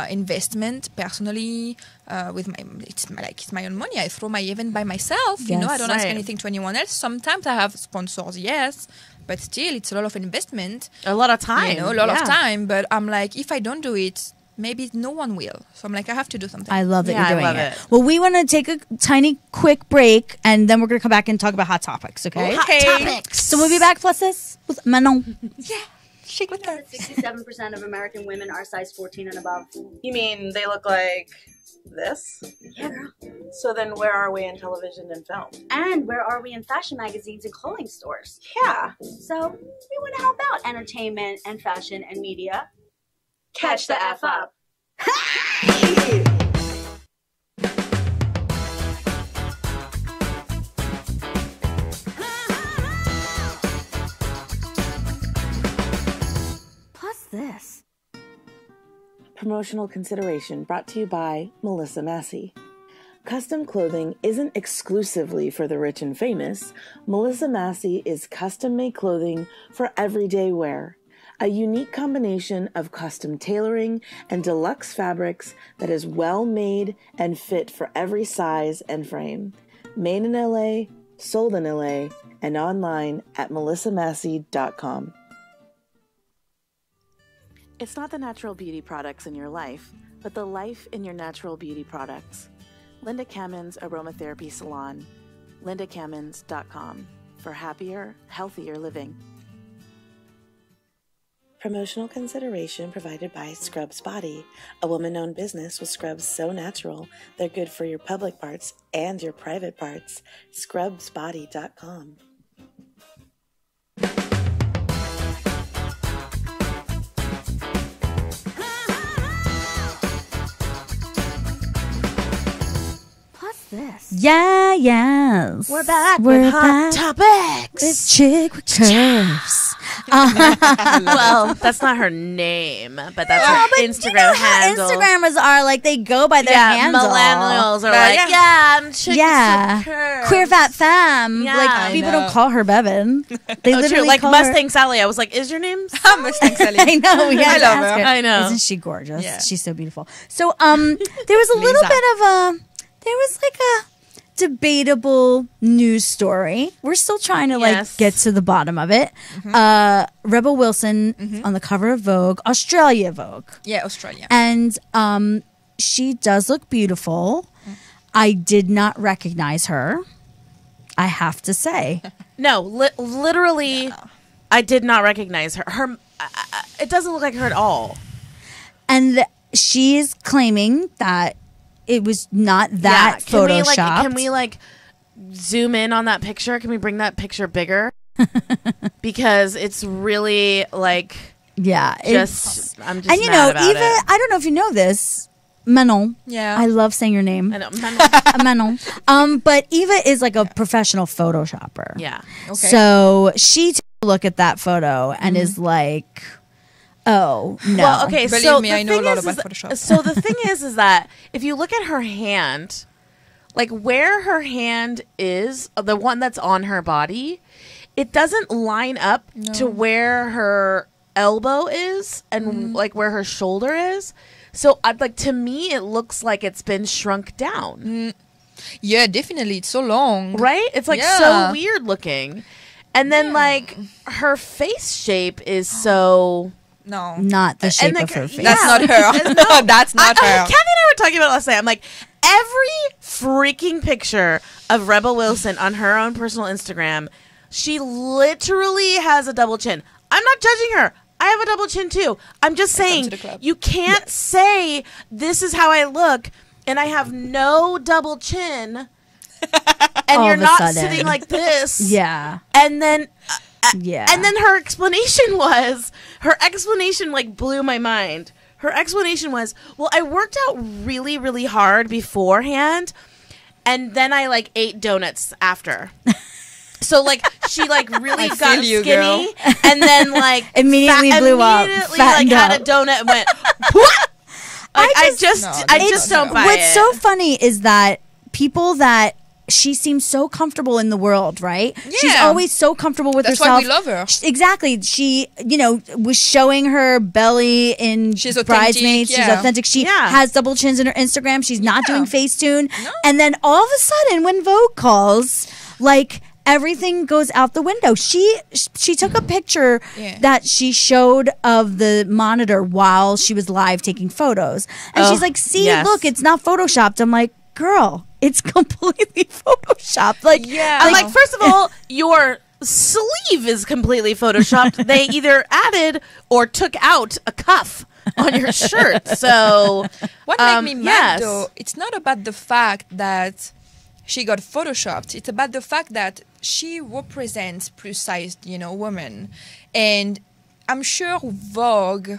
investment personally it's my own money. I throw my event by myself. I don't ask anything to anyone else. Sometimes I have sponsors, yes, but still it's a lot of investment, a lot of time, of time. But I'm like, if I don't do it, maybe no one will. So I'm like, I have to do something. I love that you're doing it. Well, we want to take a tiny quick break, and then we're going to come back and talk about hot topics, okay? Hot topics. So we'll be back, plus this, with Manon. Yeah. Shake with her. 67% of American women are size 14 and above. You mean they look like this? Yeah, girl. So then where are we in television and film? And where are we in fashion magazines and clothing stores? Yeah. So we want to help out entertainment and fashion and media. Catch the F up. Plus this. Promotional consideration brought to you by Melissa Massey. Custom clothing isn't exclusively for the rich and famous. Melissa Massey is custom-made clothing for everyday wear. A unique combination of custom tailoring and deluxe fabrics that is well made and fit for every size and frame. Made in LA, sold in LA, and online at melissamassey.com. It's not the natural beauty products in your life, but the life in your natural beauty products. Linda Kammen's Aromatherapy Salon, lindakamens.com, for happier, healthier living. Promotional consideration provided by Scrubs Body, a woman-owned business with scrubs so natural they're good for your public parts and your private parts. Scrubsbody.com. This. Yes. We're back with hot topics. It's Chick with Curves. Well, that's not her name, but that's her Instagram handle. Instagrammers are they go by their handle. Millennials are I'm Chick with Curves. Queer fat femme. Yeah. People don't call her Bevan. They literally call Mustang Sally. I was like, is your name? Mustang Sally. I know. I love her. I know. Isn't she gorgeous? Yeah. She's so beautiful. So there was a little bit of a. There was a debatable news story. We're still trying to get to the bottom of it. Mm-hmm. Rebel Wilson on the cover of Vogue, Australia Vogue. Yeah, Australia. And she does look beautiful. I did not recognize her, I have to say. No, literally, I did not recognize her. It doesn't look like her at all. And she's claiming that it was not that photoshopped. Can we zoom in on that picture? Can we bring that picture bigger? Because it's really I'm just mad about it. I don't know if you know this, Manon. Yeah. I love saying your name. I know. Manon. But Eva is like a professional Photoshopper. Yeah. Okay. So she took a look at that photo and is like, oh, no. Well, okay, Believe so me, the I know thing a lot is, about Photoshop. So the thing is that if you look at her hand, like where her hand is, the one that's on her body, it doesn't line up to where her elbow is and like where her shoulder is. So like to me, it looks like it's been shrunk down. Yeah, definitely. It's so long. Right? It's like so weird looking. And then like her face shape is so... No. Not the shape like, of her face. That's not her. No, that's not her. Kathy and I were talking about it last night. I'm like, every freaking picture of Rebel Wilson on her own personal Instagram, she literally has a double chin. I'm not judging her. I have a double chin too. I'm just saying, you can't say this is how I look and I have no double chin and All you're of a not sudden. sitting like this. Yeah. And then... Yeah. And then her explanation like blew my mind. Her explanation was, well, I worked out really, really hard beforehand, and then I like ate donuts after. So like she like really got you, skinny, girl. and then like Immediately blew up, Immediately fattened like had up. a donut and went. I just don't buy What's it. so funny is that people that she seems so comfortable in the world, right? She's Yeah. always so comfortable with That's herself. why we love her. Exactly. She, was showing her belly in She's authentic, Bridesmaids. She's yeah. authentic. She Yeah. has double chins in her Instagram. She's not Yeah. doing Facetune. No. And then all of a sudden, when Vogue calls, like everything goes out the window. She took a picture Yeah. that she showed of the monitor while she was live taking photos, and she's like, "See, yes. look, it's not photoshopped." I'm like, "Girl, it's completely photoshopped." Like, Yeah. I'm like, first of all, your sleeve is completely photoshopped. They either added or took out a cuff on your shirt. So What made me mad yes. though, it's not about the fact that she got photoshopped. It's about the fact that she represents plus-sized, women. And I'm sure Vogue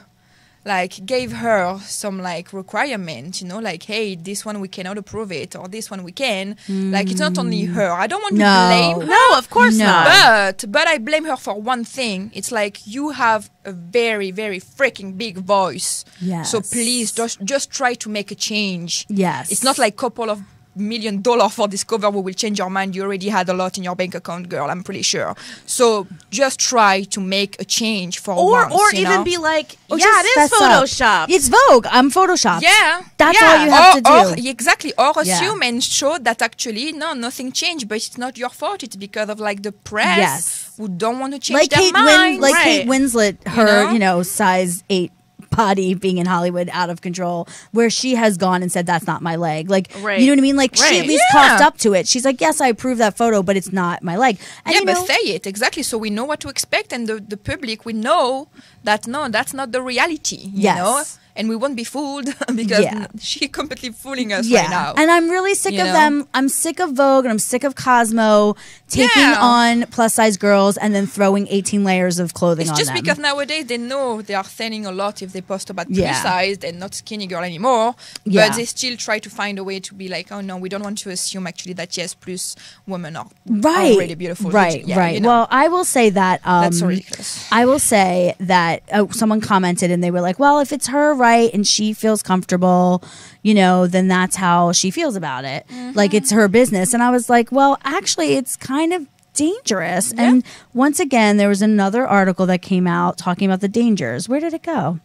like gave her some like requirement, like, hey, this one we cannot approve it, or this one we can. Like, it's not only her. I don't want to No. blame her. No, of course No. not. But I blame her for one thing. It's like, you have a very, very freaking big voice. Yes. So please just try to make a change. Yes. It's not like couple of $1 million for this cover we will change your mind. You already had a lot in your bank account, girl, I'm pretty sure. So just try to make a change for once, Or you even know? be like, Or yeah, just it is fess up. photoshopped. It's Vogue. I'm photoshopped. Yeah. That's Yeah. all you have to do. Or exactly, or Yeah. assume and show that actually nothing changed, but it's not your fault. It's because of like the press Yes. who don't want to change Like their Kate, mind. Right. Kate Winslet, her, know? size 8 body being in Hollywood out of control, where she has gone and said, that's not my leg. Like, Right. you know what I mean? Like, she Right. at least Yeah. coughed up to it. She's like, yes, I approve that photo, but it's not my leg. And Yeah, you but know, say it exactly, so we know what to expect, and the public, we know that no, that's not the reality. You Yes. know, and we won't be fooled because Yeah. she's completely fooling us yeah. right now. And I'm really sick You of know? them. I'm sick of Vogue and I'm sick of Cosmo taking Yeah. on plus size girls and then throwing 18 layers of clothing It's on just them. because nowadays they know they are selling a lot if they post about Yeah. plus-sized and not skinny girl anymore. Yeah. But they still try to find a way to be like, oh no, we don't want to assume actually that yes, plus women are right. really beautiful. Right, Yeah, right. you know. Well, I will say that That's so ridiculous. I will say that someone commented and they were like, well, if it's her right and she feels comfortable, then that's how she feels about it. Like, it's her business. And I was like, well, actually, it's kind of dangerous. Yeah. And once again, there was another article that came out talking about the dangers. Where did it go?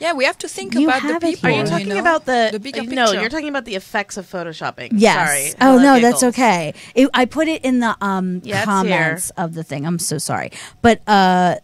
Yeah, we have to think You about the have it people. here. Are you you talking know? about the bigger picture? No, you're talking about the effects of photoshopping. Yes. Sorry. Oh, Hello, no, that's giggles. okay. I put it in the Yeah, it's comments of the thing. I'm so sorry. But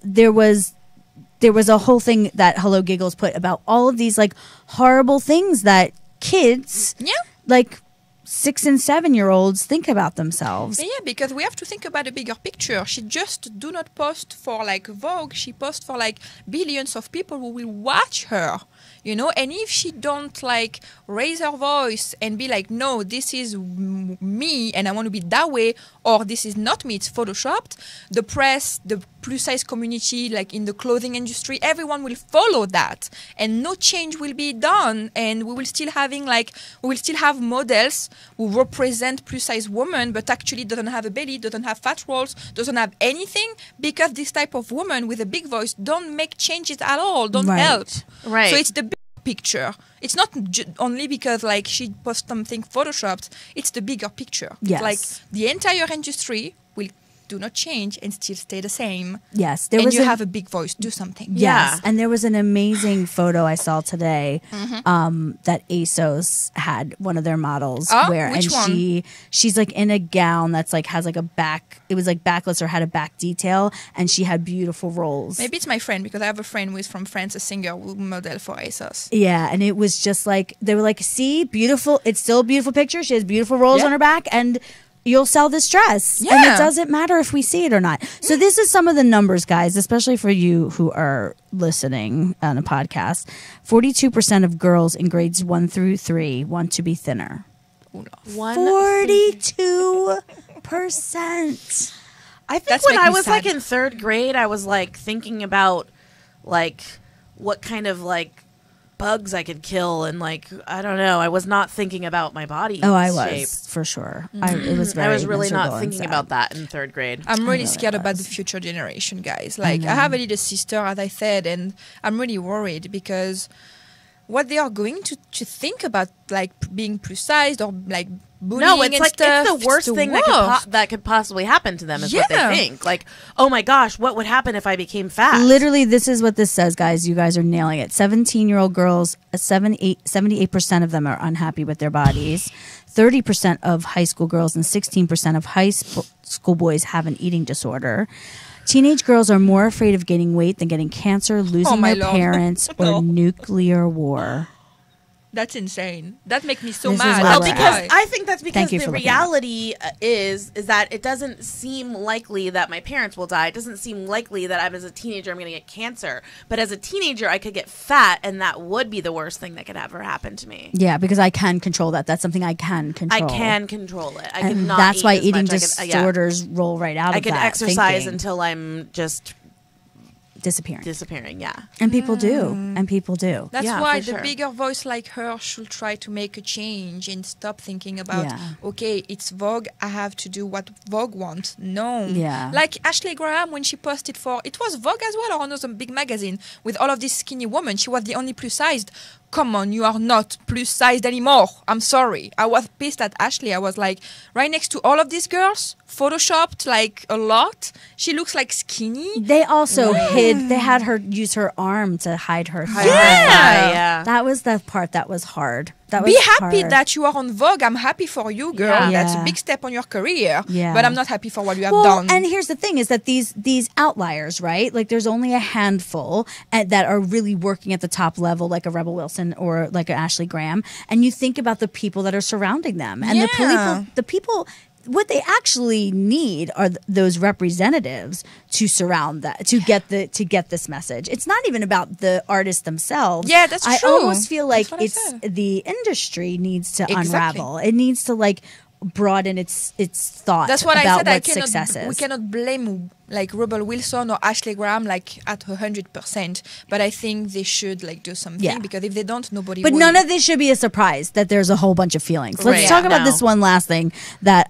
there was a whole thing that Hello Giggles put about all of these like horrible things that kids, Yeah. like 6 and 7-year-olds, think about themselves. Yeah, because we have to think about a bigger picture. She just do not post for like Vogue. She posts for like billions of people who will watch her, And if she don't like raise her voice and be like, no, this is me and I want to be that way, or this is not me, it's photoshopped, the press, the plus size community, like in the clothing industry, everyone will follow that, and no change will be done. And we will still have models who represent plus size women, but actually doesn't have a belly, doesn't have fat rolls, doesn't have anything, because this type of woman with a big voice don't make changes at all, don't help. Right. So it's the big picture. It's not only because like she posts something photoshopped. It's the bigger picture. Yes. Like the entire industry will do not change and still stay the same. Yes. And you have a big voice. Do something. Yes. Yeah. And there was an amazing photo I saw today that ASOS had one of their models wear. Which and one? she's like in a gown that's like has like a back, it was like backless or had a back detail, and she had beautiful rolls. Maybe it's my friend, because I have a friend who is from France, a singer who model for ASOS. Yeah, and it was just like, they were like, see, beautiful, it's still a beautiful picture. She has beautiful rolls on her back, and you'll sell this dress. And it doesn't matter if we see it or not. So this is some of the numbers, guys, especially for you who are listening on a podcast. 42% of girls in grades 1 through 3 want to be thinner. 42%. I think That's when making I me was like sad. in third grade, I was like thinking about like what kind of like bugs I could kill, and like I don't know. I was not thinking about my body. Oh, I was, shape. for sure. It was very I was really miserable not and thinking sad. about that in third grade. I'm really know scared it about the was. future generation, guys. Like, I have a little sister, as I said, and I'm really worried because what they are going to think about, like being plus sized or like bullying No, it's and like stuff. it's the worst thing that could possibly happen to them is what Yeah. they think. Like, oh my gosh, what would happen if I became fat? Literally, this is what this says, guys. You guys are nailing it. 17-year-old girls, 78% of them are unhappy with their bodies. 30% of high school girls and 16% of high school boys have an eating disorder. Teenage girls are more afraid of gaining weight than getting cancer, losing my their Lord. parents, or nuclear war. That's insane. That makes me so This is mad. where Well, we're at. because I think that's because Thank you the for looking at it. reality is that it doesn't seem likely that my parents will die. It doesn't seem likely that as a teenager I'm going to get cancer. But as a teenager, I could get fat, and that would be the worst thing that could ever happen to me. Yeah, because I can control that. That's something I can control. I can control it. I And cannot. that's eat why as eating much. disorders roll right out I of could that exercise thinking. until I'm just disappearing. Yeah. And people do. And people do. That's Yeah, why for the sure. bigger voice like her should try to make a change and stop thinking about, Yeah. okay, it's Vogue, I have to do what Vogue wants. No. Yeah. Like Ashley Graham, when she posted it was Vogue as well, or another big magazine, with all of these skinny women, she was the only plus sized. Come on, you are not plus sized anymore. I'm sorry. I was pissed at Ashley. I was like, right next to all of these girls, photoshopped like a lot. She looks like skinny. They also they had her use her arm to hide her thigh. Yeah. That was the part that was hard. That was Be happy hard. that you are on Vogue. I'm happy for you, girl. Yeah. That's Yeah. a big step on your career. Yeah. But I'm not happy for what you have Well, done. and here's the thing is that these outliers, right? Like there's only a handful that are really working at the top level, like a Rebel Wilson or like an Ashley Graham. And you think about the people that are surrounding them. And Yeah. the people what they actually need are those representatives to surround that to get this message. It's not even about the artists themselves. Yeah, that's I true. almost feel like That's what I it's said. the industry needs to Exactly. unravel. It needs to like broaden its thought That's what about I what said. success is. We cannot blame like Rebel Wilson or Ashley Graham like at 100%. But I think they should like do something Yeah. because if they don't, nobody. But will. none of this should be a surprise that there's a whole bunch of feelings. Let's Right. talk about No. this one last thing that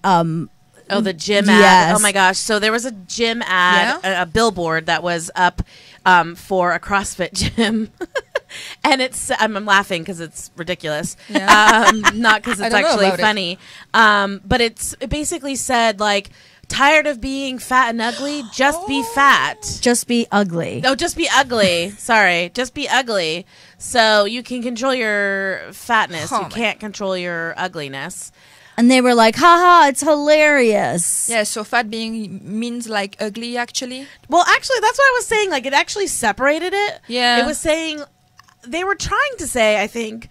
Oh, the gym Yes. ad. Oh my gosh. So there was a gym ad, a billboard that was up for a CrossFit gym. And I'm laughing because it's ridiculous. Yeah. Not because I it's don't know actually about it. funny. But it basically said like, tired of being fat and ugly, just be fat. just be ugly. No, just be ugly. Sorry, just be ugly. So you can control your fatness. Oh You my- can't control your ugliness. And they were like, haha, it's hilarious. Yeah, so fat being means like ugly actually. Well, actually, that's what I was saying. Like, it actually separated it. Yeah. It was saying, they were trying to say, I think,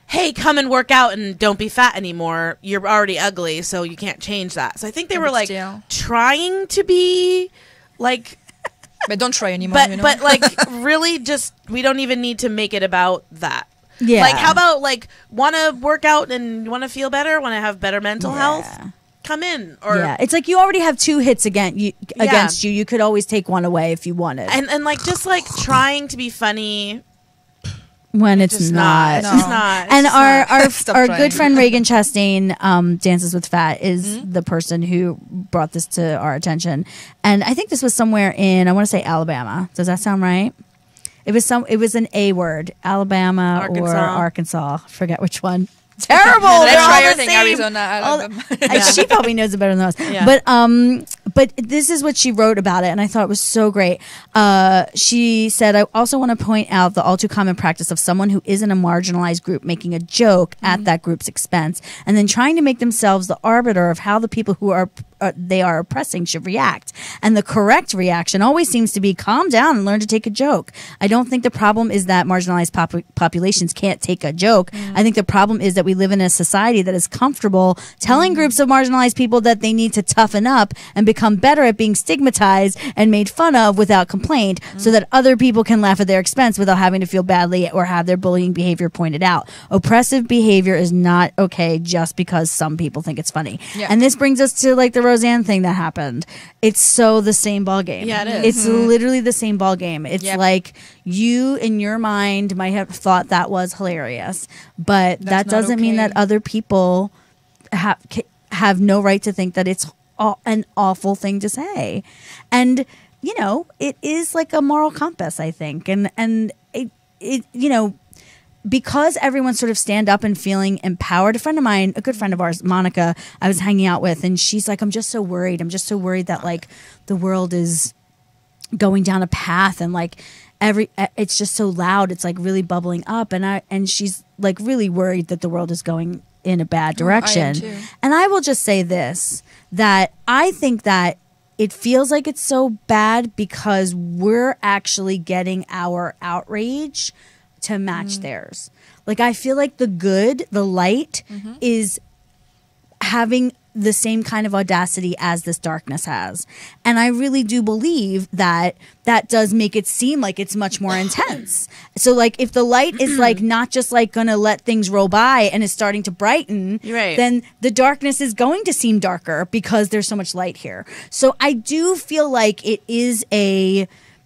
hey, come and work out and don't be fat anymore. You're already ugly, so you can't change that. So I think they Yeah, were but like still. trying to be like, But don't try anymore. but you know? but like really just we don't even need to make it about that. Yeah. Like, how about like want to work out and want to feel better, want to have better mental health? come in. Or yeah, it's like you already have 2 hits against you. You could always take one away if you wanted. And like just like trying to be funny when it's not. It's just not. And our trying. good friend Reagan Chastain, Dances with Fat, is the person who brought this to our attention. And I think this was somewhere in, I want to say Alabama. Does that sound right? It was an A word, Alabama or Arkansas. Forget which one. Terrible. Let's They're try all your the thing, same. Arizona, Alabama. She probably knows it better than us. Yeah. But this is what she wrote about it, and I thought it was so great. She said, I also want to point out the all too common practice of someone who isn't a marginalized group making a joke at that group's expense and then trying to make themselves the arbiter of how the people who they are oppressing should react. And the correct reaction always seems to be calm down and learn to take a joke. I don't think the problem is that marginalized populations can't take a joke. I think the problem is that we live in a society that is comfortable telling groups of marginalized people that they need to toughen up and become better at being stigmatized and made fun of without complaint so that other people can laugh at their expense without having to feel badly or have their bullying behavior pointed out. Oppressive behavior is not okay just because some people think it's funny. Yeah. And this brings us to like the Roseanne thing that happened. It's so the same ball game. Yeah, it is. It's literally the same ball game. It's like you in your mind might have thought that was hilarious, but that doesn't mean that other people have no right to think that it's an awful thing to say. And you know, it is like a moral compass, I think, and it you know, because everyone's sort of stand up and feeling empowered. A friend of mine, a good friend of ours, Monica, I was hanging out with, and she's like, I'm just so worried. I'm just so worried that like the world is going down a path and like it's just so loud. It's like really bubbling up. And she's like really worried that the world is going in a bad direction. I am too. And I will just say this, that I think that it feels like it's so bad because we're actually getting our outrage to match theirs. Like I feel like the light is having the same kind of audacity as this darkness has. And I really do believe that does make it seem like it's much more intense. So like if the light is like not just like gonna let things roll by and is starting to brighten, Right. then the darkness is going to seem darker because there's so much light here. So I do feel like it is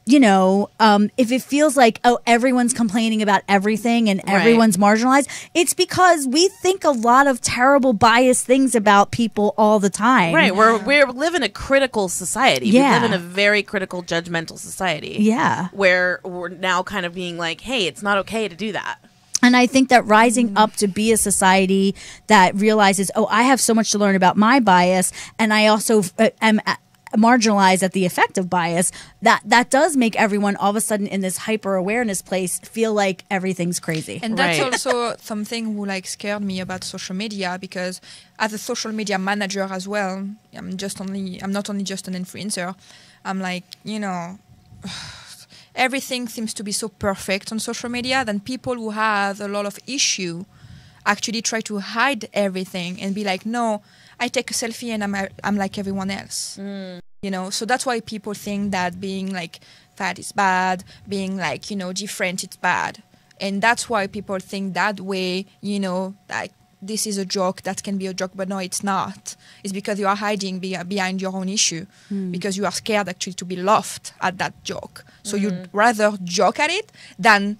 you know, if it feels like, oh, everyone's complaining about everything and everyone's marginalized, it's because we think a lot of terrible, biased things about people all the time. Right. We live in a critical society. Yeah. We live in a very critical, judgmental society. Yeah. Where we're now kind of being like, hey, it's not okay to do that. And I think that rising up to be a society that realizes, oh, I have so much to learn about my bias, and I also am marginalized at the effect of bias, that does make everyone all of a sudden in this hyper awareness place feel like everything's crazy. And that's also something who like scared me about social media, because as a social media manager as well, I'm not only just an influencer. I'm like, you know, everything seems to be so perfect on social media. Then people who have a lot of issue actually try to hide everything and be like, no, I take a selfie and I'm like everyone else. You know, so that's why people think that being like fat is bad, being like, you know, different it's bad. And that's why people think that way, you know, like this is a joke, that can be a joke, but no, it's not. It's because you are hiding behind your own issue, because you are scared actually to be laughed at that joke. So you'd rather joke at it than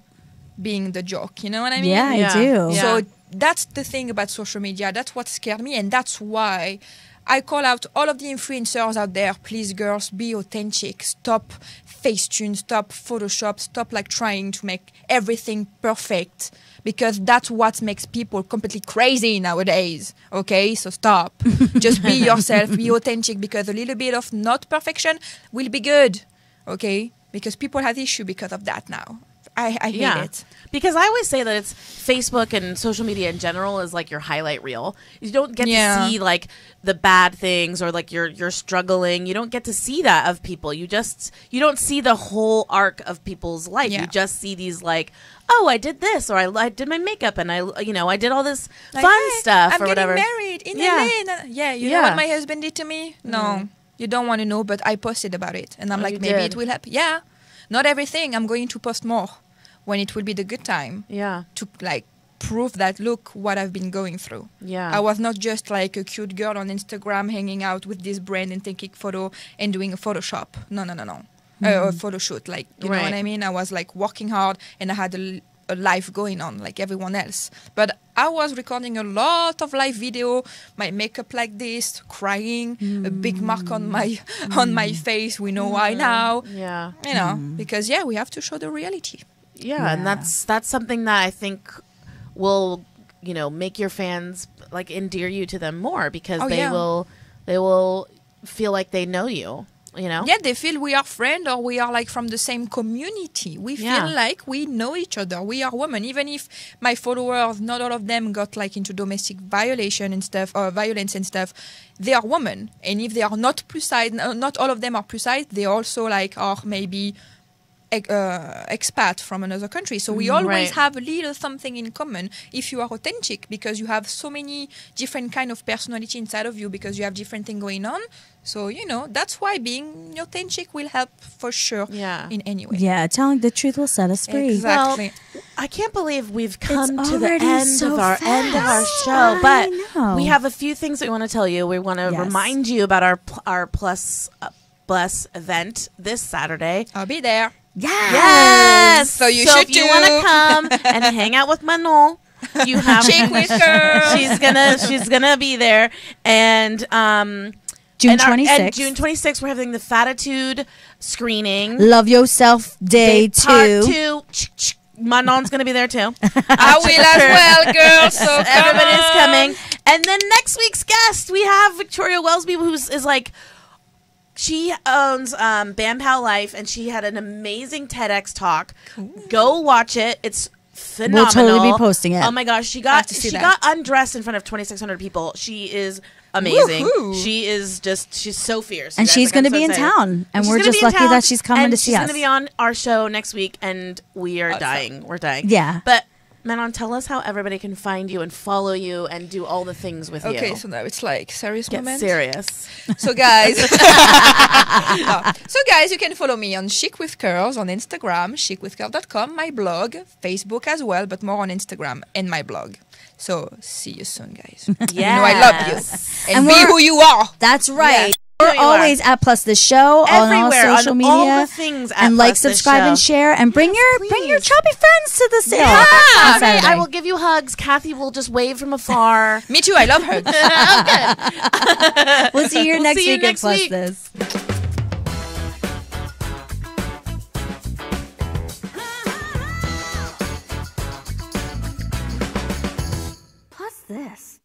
being the joke, you know what I mean? Yeah, I do. Yeah. So that's the thing about social media. That's what scared me, and that's why I call out all of the influencers out there. Please, girls, be authentic. Stop Facetune, stop Photoshop, stop like trying to make everything perfect, because that's what makes people completely crazy nowadays. Okay, so stop. Just be yourself, be authentic, because a little bit of not perfection will be good. Okay, because people have issue because of that now. I hate it. Because I always say that it's Facebook and social media in general is like your highlight reel. You don't get to see like the bad things or like you're struggling. You don't get to see that of people. You don't see the whole arc of people's life. You just see these like, oh, I did this, or I did my makeup, and I did all this Like, fun hey, stuff I'm or whatever. getting married in LA. You know what my husband did to me? No, you don't want to know, but I posted about it, and I'm like, maybe it will help. Yeah, not everything. I'm going to post more when it will be the good time. Yeah. To like proof that look what I've been going through. Yeah. I was not just like a cute girl on Instagram hanging out with this brand and taking photo and doing a Photoshop. No. A photo shoot. Like, you know what I mean? I was like working hard and I had a life going on like everyone else. But I was recording a lot of live video, my makeup like this, crying, a big mark on my face. We know why now. Yeah. You know, because we have to show the reality. Yeah, and that's something that I think will, you know, make your fans like endear you to them more because they will feel like they know you. You know? Yeah, they feel we are friends or we are like from the same community. We feel like we know each other. We are women. Even if my followers, not all of them got like into domestic violation and stuff or violence and stuff, they are women. And if they are not plus size, not all of them are plus size, they also like are maybe expat from another country. So we always have a little something in common if you are authentic because you have so many different kind of personality inside of you because you have different thing going on. So, you know, that's why being authentic will help for sure in any way. Yeah, telling the truth will set us free. Exactly. Well, I can't believe we've come It's to the already end so of our fast. show, but I know. we have a few things that we want to tell you. We want to remind you about our Plus event this Saturday. I'll be there. Yes. So you if should you want to come and hang out with Manon, you have Chick with girls. She's gonna be there, and June 26th. And June 26th, we're having the Fatitude screening. Love Yourself Day 2. Part 2. Manon's going to be there too. I will as well, girls. So everybody's coming. And then next week's guest, we have Victoria Wellesby, is like, she owns Bam Pow Life, and she had an amazing TEDx talk. Cool. Go watch it. It's phenomenal. We'll totally be posting it. Oh my gosh, she got undressed in front of 2,600 people. She is amazing. Woo-hoo. She's so fierce. And she's going to be in town. And we're just lucky that she's coming to see us. She's going to be on our show next week, and we are dying. We're dying. Yeah. But Manon, tell us how everybody can find you and follow you and do all the things with you. Okay, so now it's like serious moment. Get serious. So guys, you can follow me on Chic with Curls on Instagram, chicwithcurls.com, my blog, Facebook as well, but more on Instagram and my blog. So see you soon, guys. Yes. You know I love you. And be who you are. That's right. Yes. We're always at Plus the Show everywhere, on all social media. All the things at and like, Plus the subscribe, Show. and share, and bring your chubby friends to the sale. Yeah. on Okay, Saturday. I will give you hugs. Kathy will just wave from afar. Me too. I love hugs. We'll see you here next see you week next at Plus week. This. Plus This.